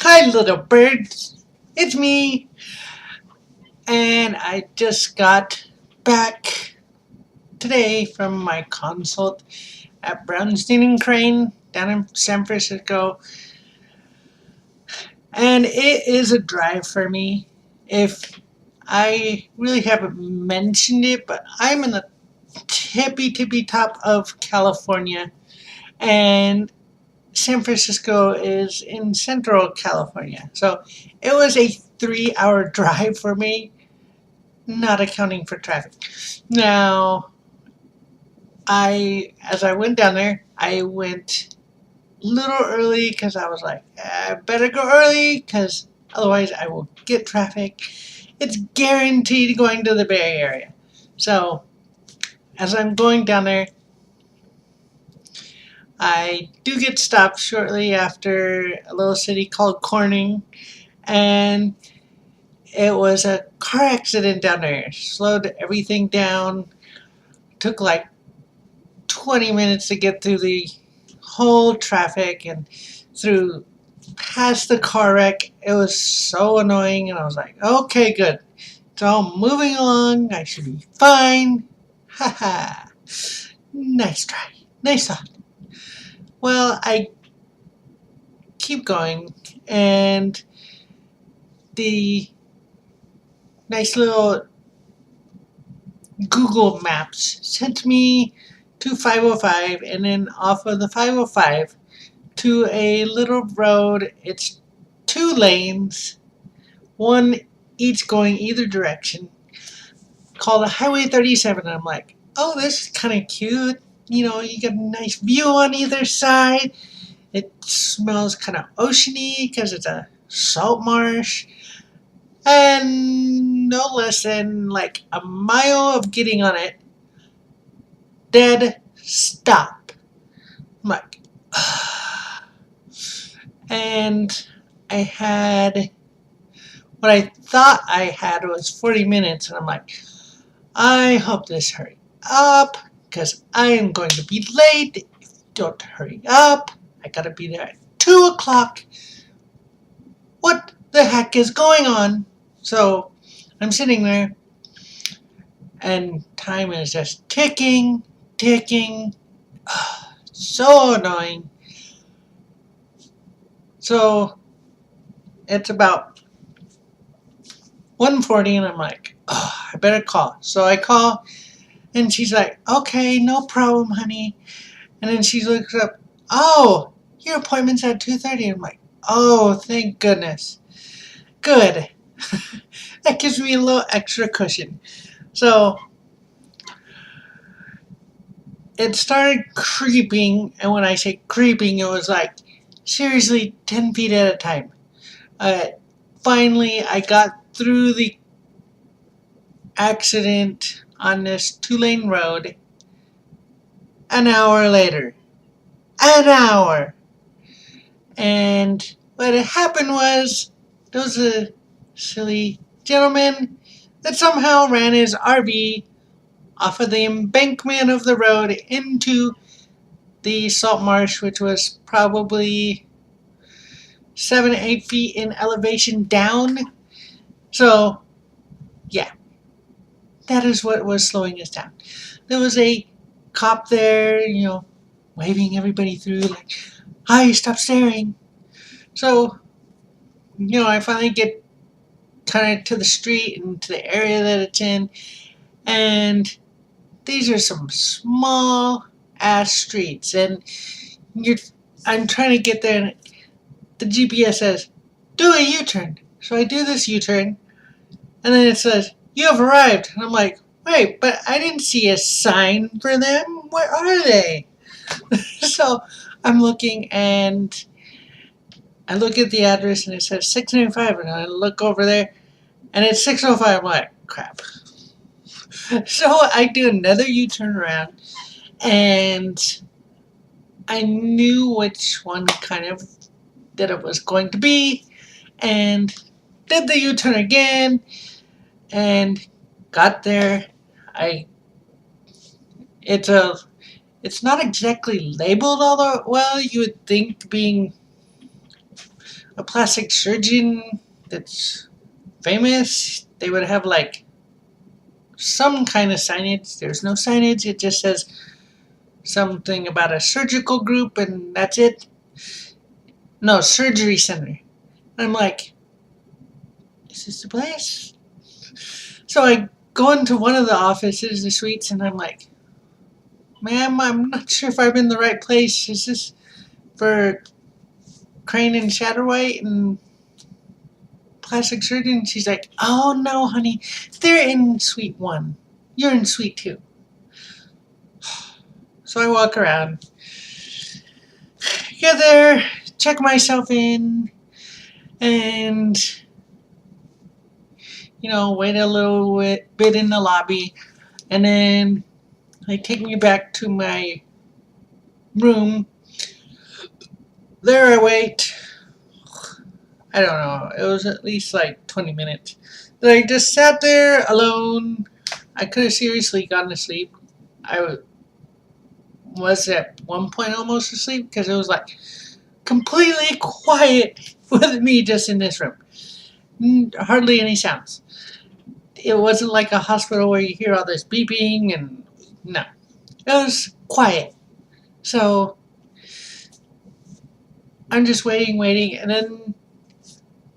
Hi, little birds. It's me. And I just got back today from my consult at Brownstein and Crane down in San Francisco. And it is a drive for me. If I really haven't mentioned it, but I'm in the tippy top of California. And San Francisco is in central California. So it was a 3 hour drive for me, not accounting for traffic. Now, as I went down there, I went a little early because I was like, I better go early because otherwise I will get traffic. It's guaranteed going to the Bay Area. So, as I'm going down there, I do get stopped shortly after a little city called Corning, and it was a car accident down there. Slowed everything down. Took like 20 minutes to get through the whole traffic and through past the car wreck. It was so annoying, and I was like, okay, good. It's all moving along. I should be fine. Haha. Nice try. Nice thought. Well, I keep going, and the nice little Google Maps sent me to 505, and then off of the 505 to a little road. It's 2 lanes, one each going either direction, called Highway 37. And I'm like, oh, this is kind of cute. You know, you get a nice view on either side. It smells kind of oceany because it's a salt marsh. And no less than like a mile of getting on it, dead stop. I'm like, and I had what I thought I had was 40 minutes, and I'm like, I hope this hurry up because I am going to be late. If you don't hurry up, I gotta be there at 2 o'clock. What the heck is going on? So I'm sitting there, and time is just ticking. So annoying. So it's about 1:40, and I'm like, oh, I better call. So I call, and she's like, okay, no problem, honey. And then she looks up, oh, your appointment's at 2:30. I'm like, oh, thank goodness. Good. That gives me a little extra cushion. So it started creeping, and when I say creeping, it was like seriously 10 feet at a time. Finally, I got through the accident on this 2 lane road an hour later. An hour! And what had happened was there was a silly gentleman that somehow ran his RV off of the embankment of the road into the salt marsh, which was probably 7 to 8 feet in elevation down. So, yeah, that is what was slowing us down. There was a cop there, waving everybody through, like, hi, stop staring. So, I finally get kind of to the street and to the area that it's in, and these are some small ass streets, and I'm trying to get there, and the GPS says, do a U-turn. So I do this U-turn, and then it says, you have arrived. And I'm like, wait, but I didn't see a sign for them. Where are they? So I'm looking, and I look at the address, and it says 695, and I look over there, and it's 605. I'm like, crap. So I do another U-turn around, and I knew which one kind of that it was going to be, and did the U-turn again, and got there. It's not exactly labeled, although, well, you would think being a plastic surgeon that's famous, they would have like some kind of signage. There's no signage. It just says something about a surgical group and that's it. No, surgery center. I'm like, is this the place? So I go into one of the offices, the suites, and I'm like, ma'am, I'm not sure if I'm in the right place. Is this for Crane and Shatterwhite and plastic surgeon? She's like, oh no, honey, they're in suite 1. You're in suite 2. So I walk around, get there, check myself in, and wait a little bit in the lobby, and then they take me back to my room. There I wait. I don't know. It was at least like 20 minutes. But I just sat there alone. I could have seriously gone to sleep. I was at one point almost asleep because it was like completely quiet with me just in this room. Hardly any sounds. It wasn't like a hospital where you hear all this beeping and no. It was quiet. So I'm just waiting, and then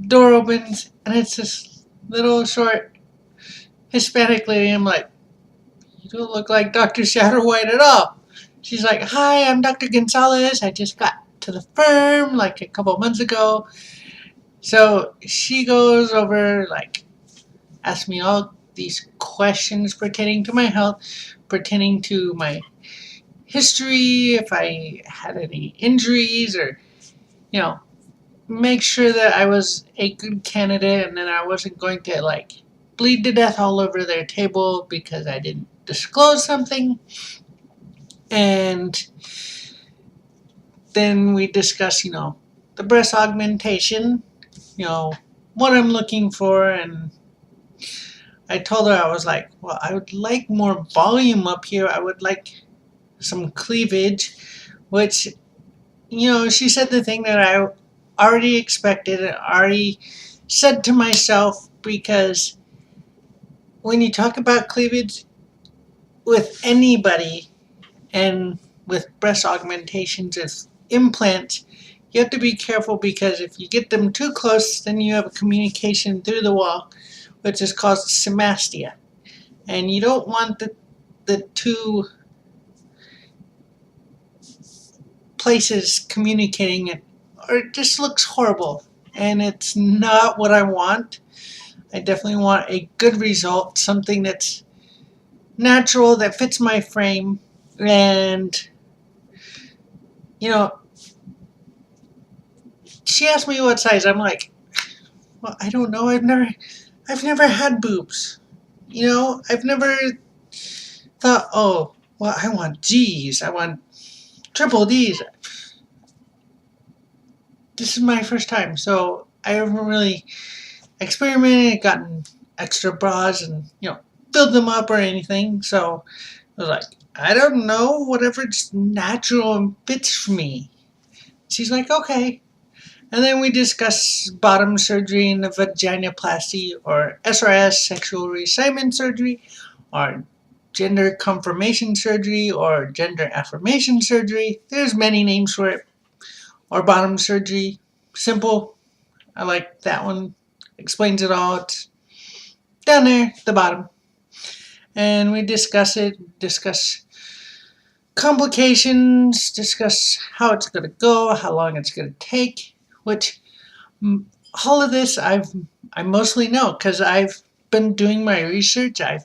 door opens, and it's this little short Hispanic lady. I'm like, you don't look like Dr. Shatterwhite at all. She's like, hi, I'm Dr. Gonzalez. I just got to the firm like a couple months ago. So she goes over, like, asks me all these questions pertaining to my health, pertaining to my history, if I had any injuries, or, make sure that I was a good candidate and that I wasn't going to, like, bleed to death all over their table because I didn't disclose something. And then we discuss, the breast augmentation, what I'm looking for. And I told her, I was like, well, I would like more volume up here. I would like some cleavage, which, she said the thing that I already expected and already said to myself, because when you talk about cleavage with anybody and with breast augmentations as implants, you have to be careful, because if you get them too close, then you have a communication through the wall, which is called symastia. And you don't want the two places communicating, or it just looks horrible. And it's not what I want. I definitely want a good result, something that's natural, that fits my frame. And, she asked me what size. I'm like, well, I don't know. I've never had boobs. I've never thought, oh, well, I want G's. I want triple D's. This is my first time, so I haven't really experimented, gotten extra bras and, filled them up or anything. So I was like, I don't know, whatever's natural and fits for me. She's like, okay. And then we discuss bottom surgery and the vaginoplasty, or SRS, sexual reassignment surgery, or gender confirmation surgery, or gender affirmation surgery. There's many names for it. Or bottom surgery. Simple. I like that one. Explains it all. It's down there at the bottom. And we discuss it, discuss complications, discuss how it's going to go, how long it's going to take, which all of this I mostly know because I've been doing my research. I've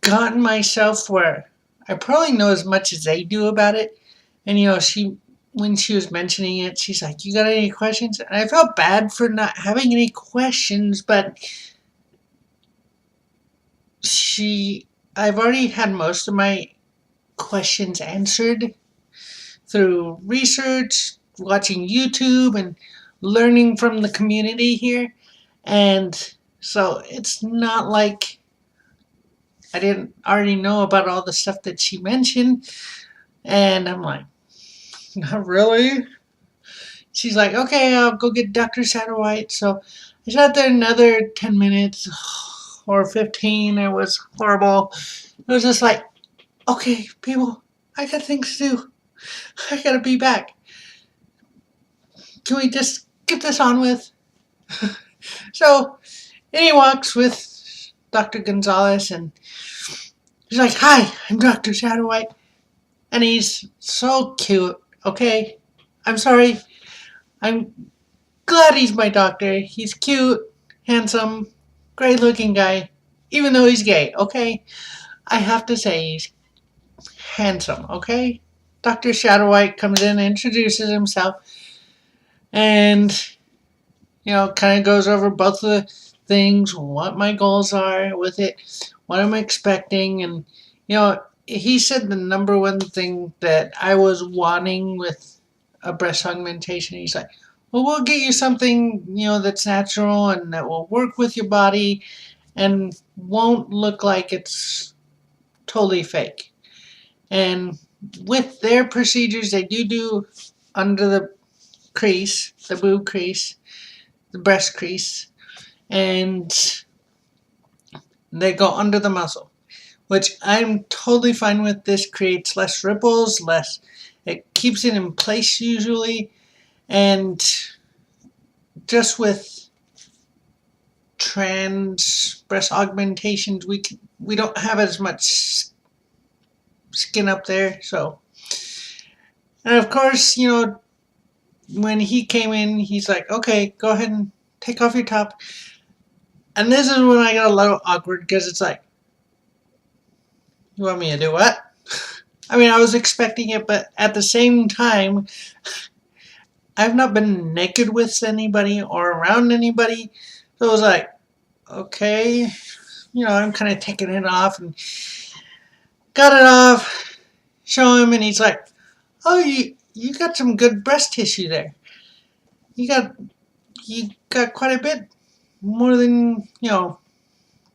gotten myself where I probably know as much as they do about it. And, when she was mentioning it, she's like, you got any questions? And I felt bad for not having any questions, but I've already had most of my questions answered through research, watching YouTube, and learning from the community here. And so it's not like I didn't already know about all the stuff that she mentioned. And I'm like, not really? she's like, okay, I'll go get Dr. Shatterwhite. So I sat there another 10 minutes or 15. It was horrible. It was just like, okay, people, I got things to do. I gotta be back. Can we just get this on with? So, and he walks with Dr. Gonzalez, and he's like, hi, I'm Dr. Shatterwhite. And he's so cute, okay? I'm sorry. I'm glad he's my doctor. He's cute, handsome, great looking guy, even though he's gay, okay? I have to say he's handsome, okay? Dr. Shatterwhite comes in and introduces himself and, kind of goes over both the things, what my goals are with it, what I'm expecting, and, he said the number one thing that I was wanting with a breast augmentation. He's like, well, we'll get you something, that's natural and that will work with your body and won't look like it's totally fake. And with their procedures, they do under the crease, the boob crease, the breast crease, and they go under the muscle, which I'm totally fine with. This creates less ripples, it keeps it in place usually, and just with trans breast augmentations, we don't have as much skin up there. So, and of course, when he came in, he's like, okay, go ahead and take off your top. And this is when I got a little awkward, because it's like, you want me to do what? I mean, I was expecting it, but at the same time, I've not been naked with anybody or around anybody. So it was like, okay, I'm kind of taking it off and got it off, show him, and he's like, oh, you got some good breast tissue there. You got quite a bit more than,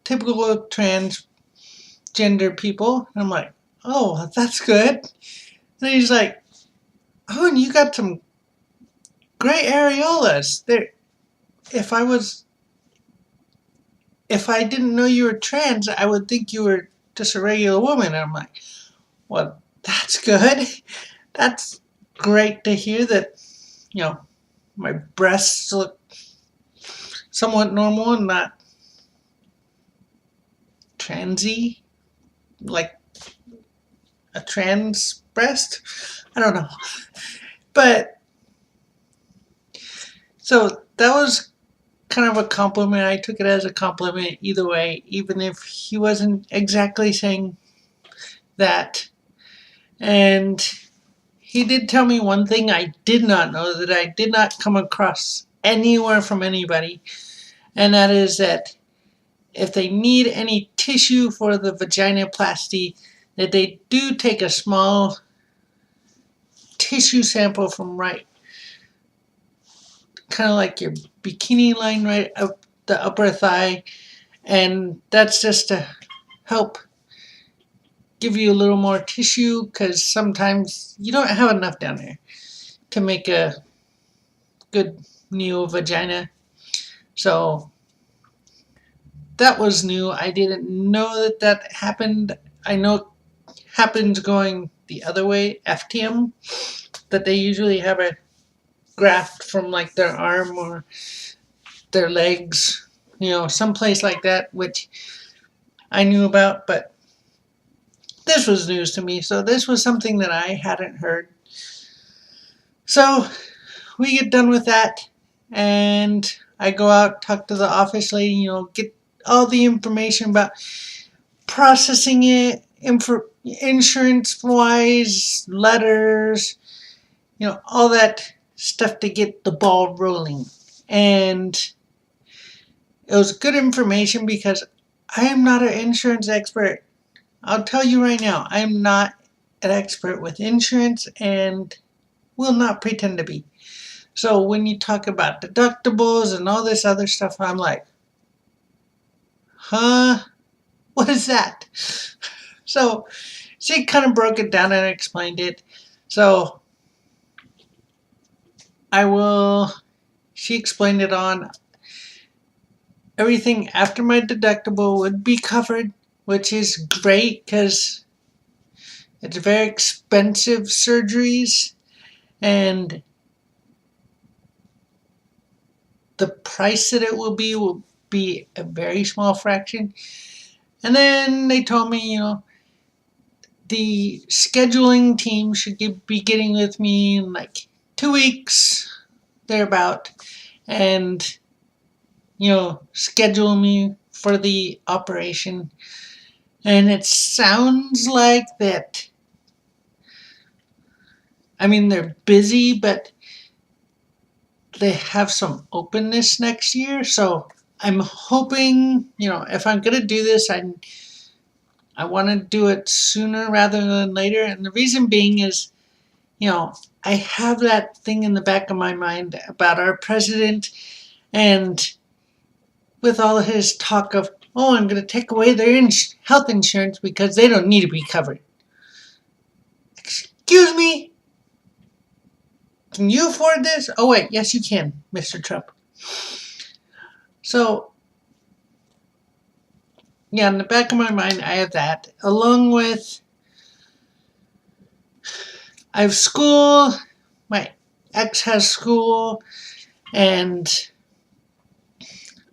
typical transgender people. And I'm like, oh, that's good. And he's like, oh, and you got some great areolas. There, if I didn't know you were trans, I would think you were just a regular woman. And I'm like, well, that's good. That's great to hear that, my breasts look somewhat normal and not transy, like a trans breast. I don't know. But, so that was kind of a compliment. I took it as a compliment either way, even if he wasn't exactly saying that. And he did tell me one thing I did not know, that I did not come across anywhere from anybody, and that is that if they need any tissue for the vaginoplasty, that they do take a small tissue sample from right, kind of like your bikini line right up the upper thigh, and that's just to help give you a little more tissue, because sometimes you don't have enough down there to make a good neo vagina. So that was new. I didn't know that happened. I know it happens going the other way, FTM, that they usually have a graft from like their arm or their legs, someplace like that, which I knew about, but this was news to me. So this was something that I hadn't heard. So we get done with that, and I go out, talk to the office lady, get all the information about processing it, insurance-wise, letters, all that stuff to get the ball rolling. And it was good information, because I am not an insurance expert. I'll tell you right now, I am not an expert with insurance and will not pretend to be. So when you talk about deductibles and all this other stuff, I'm like, huh? What is that? So she kind of broke it down and explained it. So I will. She explained it on everything after my deductible would be covered, which is great because it's very expensive surgeries, and the price that it will be a very small fraction. And then they told me, the scheduling team should be getting with me in like 2 weeks, thereabout, and schedule me for the operation. And it sounds like that. I mean, they're busy, but they have some openness next year. So I'm hoping, if I'm going to do this, I want to do it sooner rather than later. And the reason being is, I have that thing in the back of my mind about our president, and with all his talk of, I'm going to take away their health insurance because they don't need to be covered. Excuse me? Can you afford this? Oh, wait, yes, you can, Mr. Trump. So, yeah, in the back of my mind, I have that, along with I have school, my ex has school, and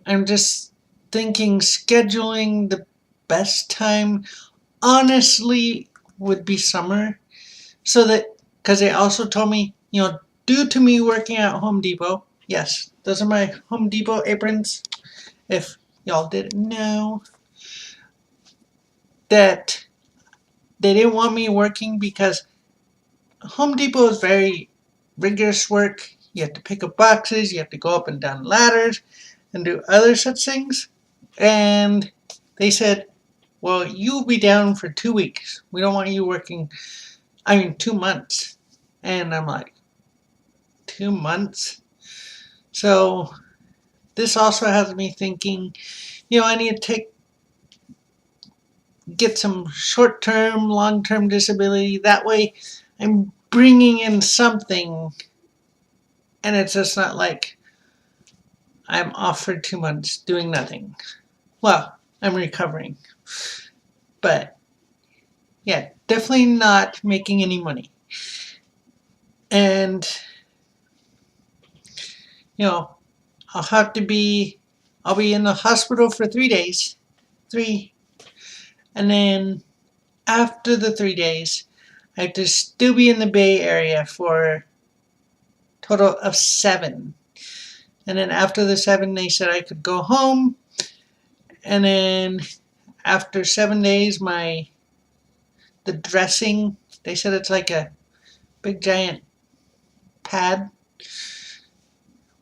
I'm just thinking scheduling the best time, honestly, would be summer. So that, because they also told me, due to me working at Home Depot, yes, those are my Home Depot aprons, if y'all didn't know, that they didn't want me working because Home Depot is very rigorous work. You have to pick up boxes, you have to go up and down ladders, and do other such things. And they said, well, you'll be down for 2 weeks. We don't want you working, 2 months. And I'm like, 2 months? So this also has me thinking, I need to get some short-term, long-term disability. That way I'm bringing in something, and it's just not like I'm off for 2 months doing nothing. Well, I'm recovering. But, yeah, definitely not making any money. And, I'll be in the hospital for 3 days. 3. And then after the 3 days, I have to still be in the Bay Area for a total of 7. And then after the 7, they said I could go home. And then after 7 days, the dressing, they said it's like a big giant pad,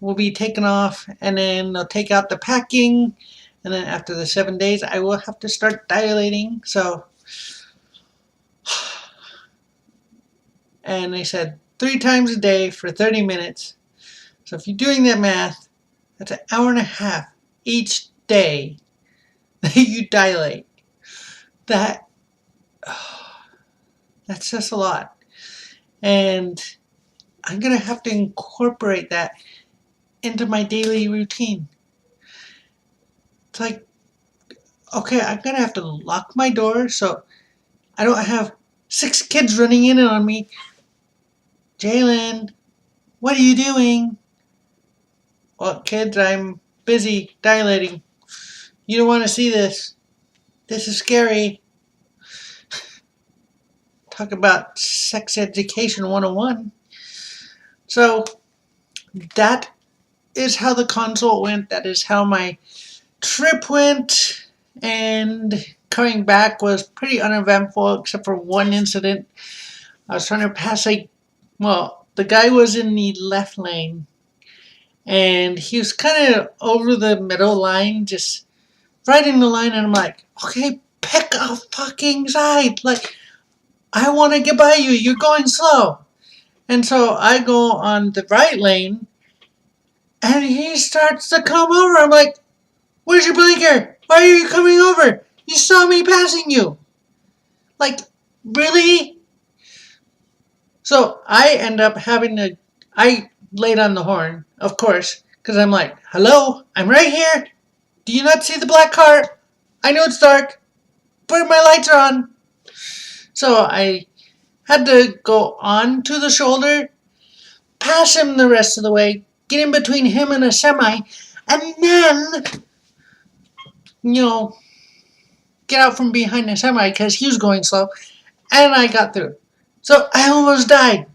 will be taken off, and then they'll take out the packing, and then after the 7 days I will have to start dilating. So, and they said 3 times a day for 30 minutes. So if you're doing that math, that's an hour and a half each day that you dilate. That's just a lot. And I'm going to have to incorporate that into my daily routine. It's like, okay, I'm going to have to lock my door so I don't have 6 kids running in on me. Jailyn, what are you doing? Well, kids, I'm busy dilating. You don't want to see this. This is scary. Talk about sex education 101. So that is how the consult went. That is how my trip went. And coming back was pretty uneventful except for one incident. I was trying to pass the guy was in the left lane. And he was kind of over the middle line, just right in the line. And I'm like, okay, pick a fucking side. Like, I want to get by you. You're going slow. And so I go on the right lane, and he starts to come over. I'm like, where's your blinker? Why are you coming over? You saw me passing you. Like, really? So I end up I laid on the horn, of course, because I'm like, hello, I'm right here. Do you not see the black car? I know it's dark, but my lights are on. So I had to go on to the shoulder, pass him the rest of the way, get in between him and a semi, and then, get out from behind the semi because he was going slow, and I got through. So I almost died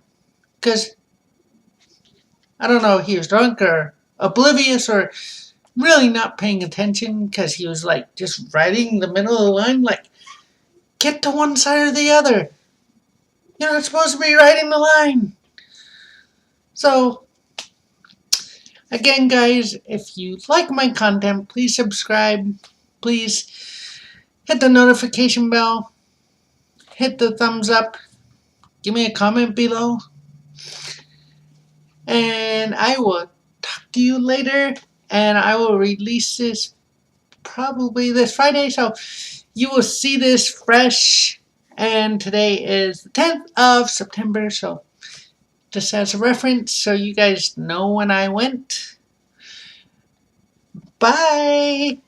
because I don't know if he was drunk or oblivious or really not paying attention because he was like just riding the middle of the line, like, get to one side or the other. You're not supposed to be riding the line. So, again, guys, if you like my content, please subscribe. Please hit the notification bell. Hit the thumbs up. Give me a comment below. And I will talk to you later. And I will release this probably this Friday. So you will see this fresh. And today is the 10th of September. So just as a reference so you guys know when I went. Bye.